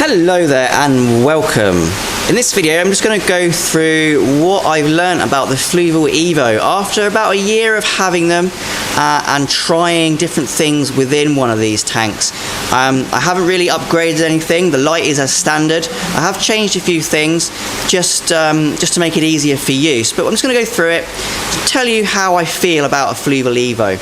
Hello there and welcome. In this video I'm just going to go through what I've learned about the Fluval Evo after about a year of having them and trying different things within one of these tanks. I haven't really upgraded anything, the light is as standard. I have changed a few things just to make it easier for use, but I'm just going to go through it to tell you how I feel about a Fluval Evo.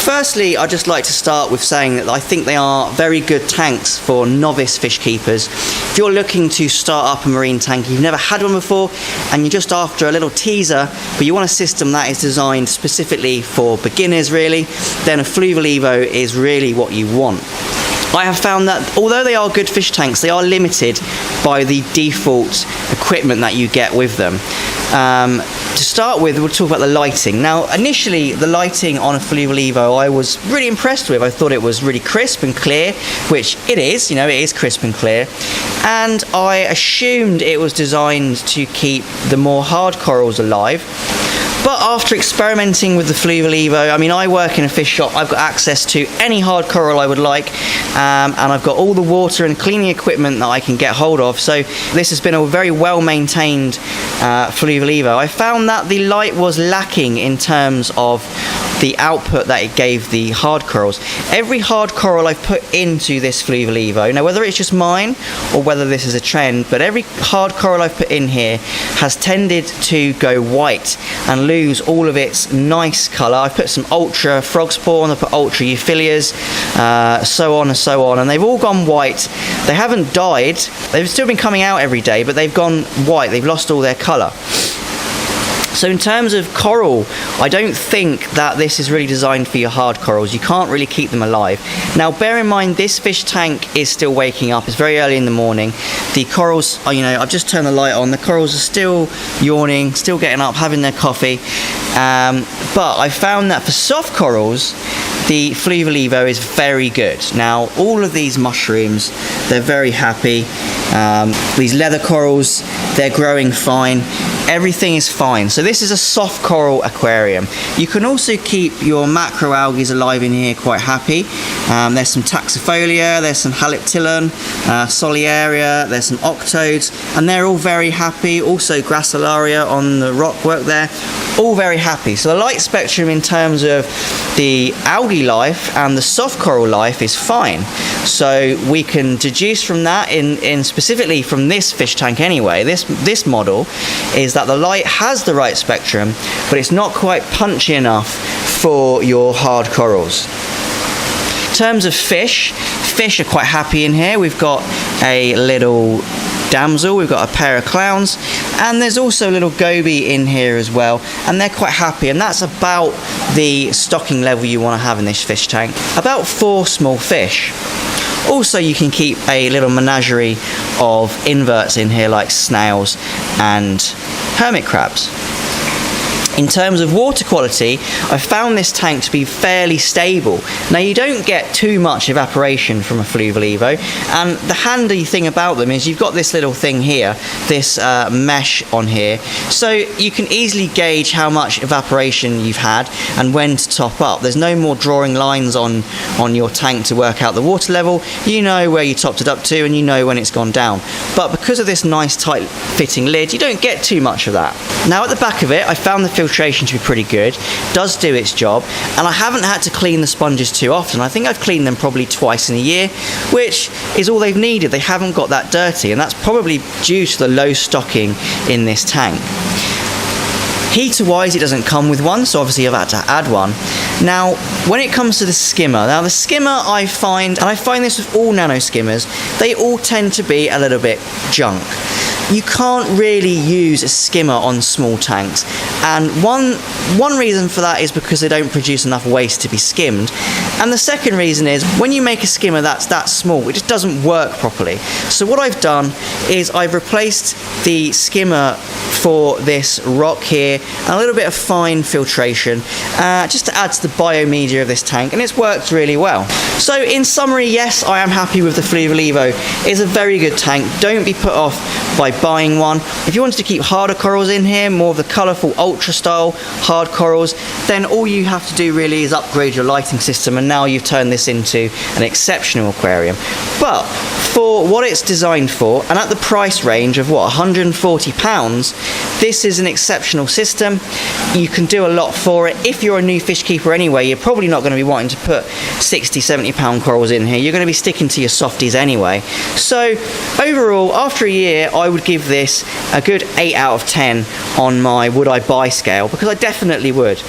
Firstly, I'd just like to start with saying that I think they are very good tanks for novice fish keepers. If you're looking to start up a marine tank, you've never had one before, and you're just after a little teaser, but you want a system that is designed specifically for beginners really, then a Fluval Evo is really what you want. I have found that although they are good fish tanks, they are limited by the default equipment that you get with them. To start with, we'll talk about the lighting. Now, initially, the lighting on a Fluval Evo I was really impressed with. I thought it was really crisp and clear, which it is, you know, it is crisp and clear. And I assumed it was designed to keep the more hard corals alive. But after experimenting with the Fluval Evo, I mean, I work in a fish shop, I've got access to any hard coral I would like, and I've got all the water and cleaning equipment that I can get hold of, so this has been a very well maintained Fluval Evo. I found that the light was lacking in terms of the output that it gave the hard corals. Every hard coral I've put into this Fluval Evo, now whether it's just mine or whether this is a trend, but every hard coral I've put in here has tended to go white and lose all of its nice colour. I've put some ultra frog spawn, I've put ultra euphyllias, so on and so on, and they've all gone white. They haven't died, they've still been coming out every day, but they've gone white, they've lost all their colour. So in terms of coral, I don't think that this is really designed for your hard corals. You can't really keep them alive. Now bear in mind this fish tank is still waking up. It's very early in the morning. The corals, you know, I've just turned the light on. The corals are still yawning, still getting up, having their coffee. But I found that for soft corals, the Fluval Evo is very good. Now all of these mushrooms, they're very happy. These leather corals, they're growing fine. Everything is fine. So this is a soft coral aquarium. You can also keep your macroalgae alive in here quite happy. There's some taxifolia, there's some halictillon, soliaria, there's some octodes, and they're all very happy. Also gracilaria on the rock work there, all very happy. So the light spectrum in terms of the algae life and the soft coral life is fine. So we can deduce from that, in specifically from this fish tank anyway, this model, is that the light has the right spectrum, but it's not quite punchy enough for your hard corals. In terms of fish are quite happy in here. We've got a little damsel, we've got a pair of clowns, and there's also a little goby in here as well, and they're quite happy, and that's about the stocking level you want to have in this fish tank. About 4 small fish. Also, you can keep a little menagerie of inverts in here like snails and hermit crabs. In terms of water quality, I found this tank to be fairly stable. Now you don't get too much evaporation from a Fluval Evo, and the handy thing about them is you've got this little thing here, this mesh on here, so you can easily gauge how much evaporation you've had and when to top up. There's no more drawing lines on your tank to work out the water level. You know where you topped it up to and you know when it's gone down. But because of this nice tight fitting lid, you don't get too much of that. Now at the back of it, I found the filtration to be pretty good, does do its job, and I haven't had to clean the sponges too often. I think I've cleaned them probably twice in a year, which is all they've needed. They haven't got that dirty, and that's probably due to the low stocking in this tank. Heater wise, it doesn't come with one, so obviously I've had to add one. Now when it comes to the skimmer, now the skimmer I find, and I find this with all nano skimmers, they all tend to be a little bit junk. You can't really use a skimmer on small tanks, and one reason for that is because they don't produce enough waste to be skimmed, and the second reason is when you make a skimmer that's that small, it just doesn't work properly. So what I've done is I've replaced the skimmer for this rock here and a little bit of fine filtration just to add to the biomedia of this tank, and it's worked really well. So in summary, yes, I am happy with the Fluval Evo. It's a very good tank. Don't be put off by buying one. If you wanted to keep harder corals in here, more of the colourful ultra style hard corals, then all you have to do really is upgrade your lighting system, and now you've turned this into an exceptional aquarium. But for what it's designed for, and at the price range of what, £140, this is an exceptional system. You can do a lot for it. If you're a new fish keeper anyway, you're probably not going to be wanting to put 60, 70 pound corals in here. You're going to be sticking to your softies anyway. So overall, after a year, I would give this a good 8 out of 10 on my would I buy scale, because I definitely would.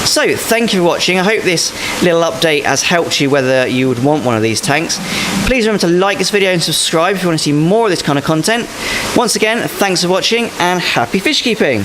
So thank you for watching. I hope this little update has helped you whether you would want one of these tanks. Please remember to like this video and subscribe if you want to see more of this kind of content. Once again, thanks for watching and happy fish keeping.